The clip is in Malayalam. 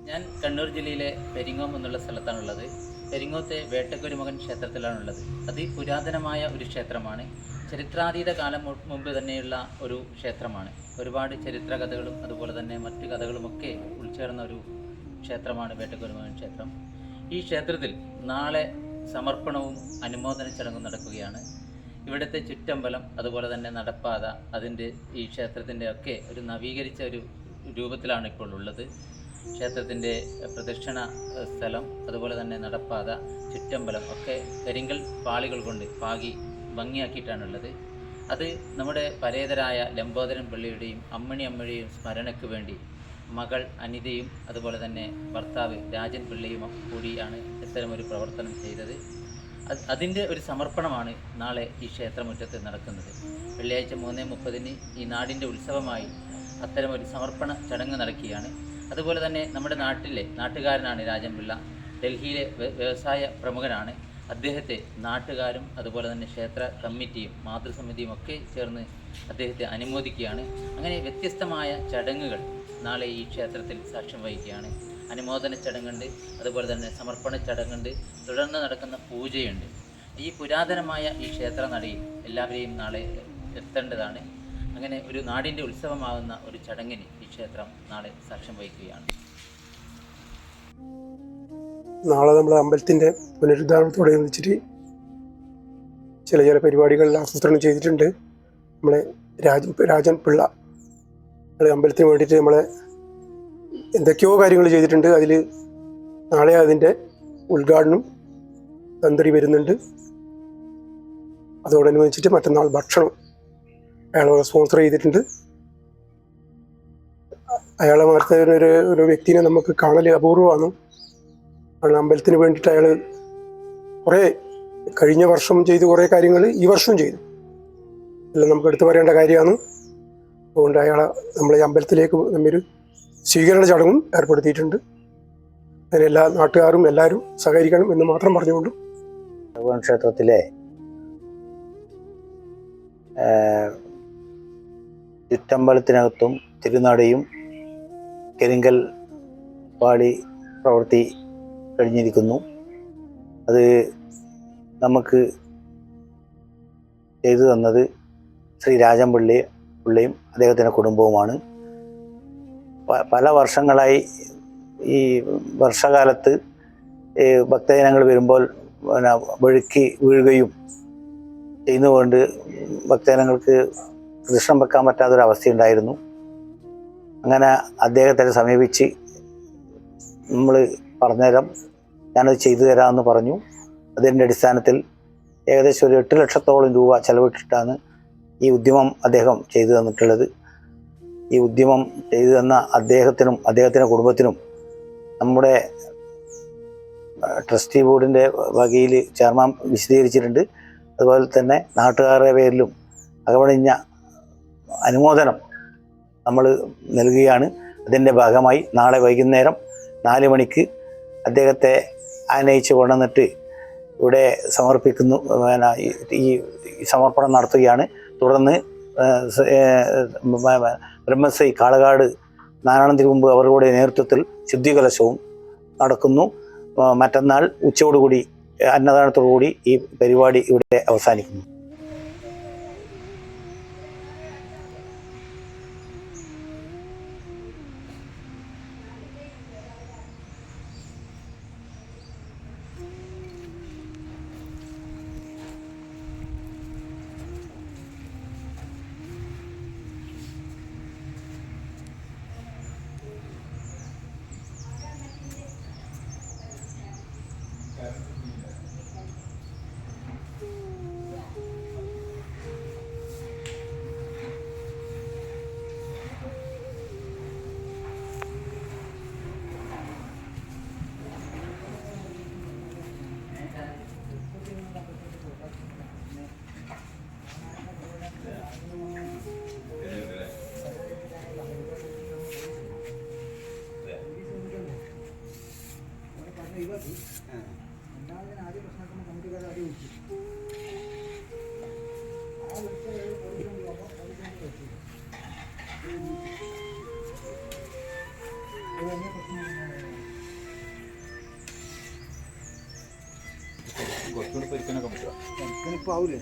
ഞാൻ കണ്ണൂർ ജില്ലയിലെ പെരിങ്ങോം എന്നുള്ള സ്ഥലത്താണുള്ളത്. പെരിങ്ങോത്തെ വേട്ടക്കുരുമകൻ ക്ഷേത്രത്തിലാണുള്ളത്. അതിപുരാതനമായ ഒരു ക്ഷേത്രമാണ്. ചരിത്രാതീത കാലം മുമ്പ് തന്നെയുള്ള ഒരു ക്ഷേത്രമാണ്. ഒരുപാട് ചരിത്ര കഥകളും അതുപോലെ തന്നെ മറ്റു കഥകളുമൊക്കെ ഉൾച്ചേർന്ന ഒരു ക്ഷേത്രമാണ് വേട്ടക്കുരുമകൻ ക്ഷേത്രം. ഈ ക്ഷേത്രത്തിൽ നാളെ സമർപ്പണവും അനുമോദന ചടങ്ങും നടക്കുകയാണ്. ഇവിടുത്തെ ചുറ്റമ്പലം അതുപോലെ തന്നെ നടപ്പാത അതിൻ്റെ ഈ ക്ഷേത്രത്തിൻ്റെ ഒക്കെ ഒരു നവീകരിച്ച ഒരു രൂപത്തിലാണ് ഇപ്പോൾ ഉള്ളത്. ക്ഷേത്രത്തിൻ്റെ പ്രദക്ഷിണ സ്ഥലം അതുപോലെ തന്നെ നടപ്പാത ചുറ്റമ്പലം ഒക്കെ കരിങ്കൽ പാളികൾ കൊണ്ട് പാകി ഭംഗിയാക്കിയിട്ടാണുള്ളത്. അത് നമ്മുടെ പരേതരായ ലംബോദരൻ പിള്ളയുടെയും അമ്മണി അമ്മയുടെയും സ്മരണയ്ക്ക് വേണ്ടി മകൾ അനിതയും അതുപോലെ തന്നെ ഭർത്താവ് രാജൻ പിള്ളയും കൂടിയാണ് ഇത്തരമൊരു പ്രവർത്തനം ചെയ്തത്. അതിൻ്റെ ഒരു സമർപ്പണമാണ് നാളെ ഈ ക്ഷേത്രമുറ്റത്ത് നടക്കുന്നത്. വെള്ളിയാഴ്ച 3:30 ഈ നാടിൻ്റെ ഉത്സവമായി അത്തരമൊരു സമർപ്പണ ചടങ്ങ് നടക്കുകയാണ്. അതുപോലെ തന്നെ നമ്മുടെ നാട്ടുകാരനാണ് രാജൻ പിള്ള. ഡൽഹിയിലെ വ്യവസായ പ്രമുഖനാണ്. അദ്ദേഹത്തെ നാട്ടുകാരും അതുപോലെ തന്നെ ക്ഷേത്ര കമ്മിറ്റിയും മാതൃസമിതിയും ഒക്കെ ചേർന്ന് അദ്ദേഹത്തെ അനുമോദിക്കുകയാണ്. അങ്ങനെ വ്യത്യസ്തമായ ചടങ്ങുകൾ നാളെ ഈ ക്ഷേത്രത്തിൽ സാക്ഷ്യം വഹിക്കുകയാണ്. അനുമോദന ചടങ്ങുണ്ട്, അതുപോലെ തന്നെ സമർപ്പണ ചടങ്ങുണ്ട്, തുടർന്ന് നടക്കുന്ന പൂജയുണ്ട്. ഈ പുരാതനമായ ഈ ക്ഷേത്ര നടയിൽ എല്ലാവരെയും നാളെ എത്തേണ്ടതാണ്. അങ്ങനെ ഒരു നാടിൻ്റെ ഉത്സവമാകുന്ന ഒരു ചടങ്ങിന് ഈ ക്ഷേത്രം നാളെ സാക്ഷ്യം വഹിക്കുകയാണ്. നാളെ നമ്മൾ അമ്പലത്തിൻ്റെ പുനരുദ്ധാരണത്തോടനുബന്ധിച്ചിട്ട് ചില പരിപാടികൾ ആസൂത്രണം ചെയ്തിട്ടുണ്ട്. നമ്മളെ രാജൻ പിള്ള അമ്പലത്തിന് വേണ്ടിയിട്ട് നമ്മളെ എന്തൊക്കെയോ കാര്യങ്ങൾ ചെയ്തിട്ടുണ്ട്. അതിൽ നാളെ അതിൻ്റെ ഉദ്ഘാടനം തന്ത്രി വരുന്നുണ്ട്. അതോടനുബന്ധിച്ചിട്ട് മറ്റന്നാൾ ഭക്ഷണം അയാൾ സ്പോൺസർ ചെയ്തിട്ടുണ്ട്. അയാളെ മാർത്ത ഒരു വ്യക്തിനെ നമുക്ക് കാണൽ അപൂർവമാണ്. കാരണം അമ്പലത്തിന് വേണ്ടിയിട്ട് അയാൾ കുറേ കഴിഞ്ഞ വർഷം ചെയ്ത് കുറേ കാര്യങ്ങൾ ഈ വർഷവും ചെയ്തു. എല്ലാം നമുക്ക് എടുത്തു പറയേണ്ട കാര്യമാണ്. അതുകൊണ്ട് അയാളെ നമ്മൾ ഈ അമ്പലത്തിലേക്ക് നമ്മൊരു സ്വീകരണ ചടങ്ങും ഏർപ്പെടുത്തിയിട്ടുണ്ട്. അതിന് എല്ലാ നാട്ടുകാരും എല്ലാവരും സഹകരിക്കണം എന്ന് മാത്രം പറഞ്ഞുകൊണ്ടും ഭഗവാൻ ക്ഷേത്രത്തിലെ ചുറ്റമ്പലത്തിനകത്തും തിരുനടയും കരിങ്കൽ പാളി പ്രവൃത്തി കഴിഞ്ഞിരിക്കുന്നു. അത് നമുക്ക് ചെയ്തു തന്നത് ശ്രീ രാജൻ പിള്ളയും അദ്ദേഹത്തിൻ്റെ കുടുംബവുമാണ്. പല വർഷങ്ങളായി ഈ വർഷകാലത്ത് ഭക്തജനങ്ങൾ വരുമ്പോൾ വഴുക്കി വീഴുകയും ചെയ്യുന്നതുകൊണ്ട് ഭക്തജനങ്ങൾക്ക് ദർശനം വെക്കാൻ പറ്റാത്തൊരവസ്ഥയുണ്ടായിരുന്നു. അങ്ങനെ അദ്ദേഹത്തെ സമീപിച്ച് നമ്മൾ പറഞ്ഞുതരാം, ഞാനത് ചെയ്തു തരാമെന്ന് പറഞ്ഞു. അതിൻ്റെ അടിസ്ഥാനത്തിൽ ഏകദേശം ഒരു 8 ലക്ഷത്തോളം രൂപ ചെലവിട്ടിട്ടാണ് ഈ ഉദ്യമം അദ്ദേഹം ചെയ്തു തന്നിട്ടുള്ളത്. ഈ ഉദ്യമം ചെയ്തു തന്ന അദ്ദേഹത്തിനും അദ്ദേഹത്തിൻ്റെ കുടുംബത്തിനും നമ്മുടെ ട്രസ്റ്റി ബോർഡിൻ്റെ വകയിൽ ചെയർമാൻ വിശദീകരിച്ചിട്ടുണ്ട്. അതുപോലെ തന്നെ നാട്ടുകാരുടെ പേരിലും അകമണിഞ്ഞ അനുമോദനം നമ്മൾ നൽകുകയാണ്. അതിൻ്റെ ഭാഗമായി നാളെ വൈകുന്നേരം 4 മണിക്ക് അദ്ദേഹത്തെ ആനയിച്ച് കൊണ്ടുവന്നിട്ട് ഇവിടെ സമർപ്പിക്കുന്നു, ഈ സമർപ്പണം നടത്തുകയാണ്. തുടർന്ന് ബ്രഹ്മശ്രീ കാളകാട് നാരായണത്തിന് മുമ്പ് അവരുടെ നേതൃത്വത്തിൽ ശുദ്ധികലശവും നടക്കുന്നു. മറ്റന്നാൾ ഉച്ചയോടുകൂടി അന്നദാനത്തോടുകൂടി ഈ പരിപാടി ഇവിടെ അവസാനിക്കുന്നു. Ini ഇനിയിപ്പോൾ ആവൂലേ?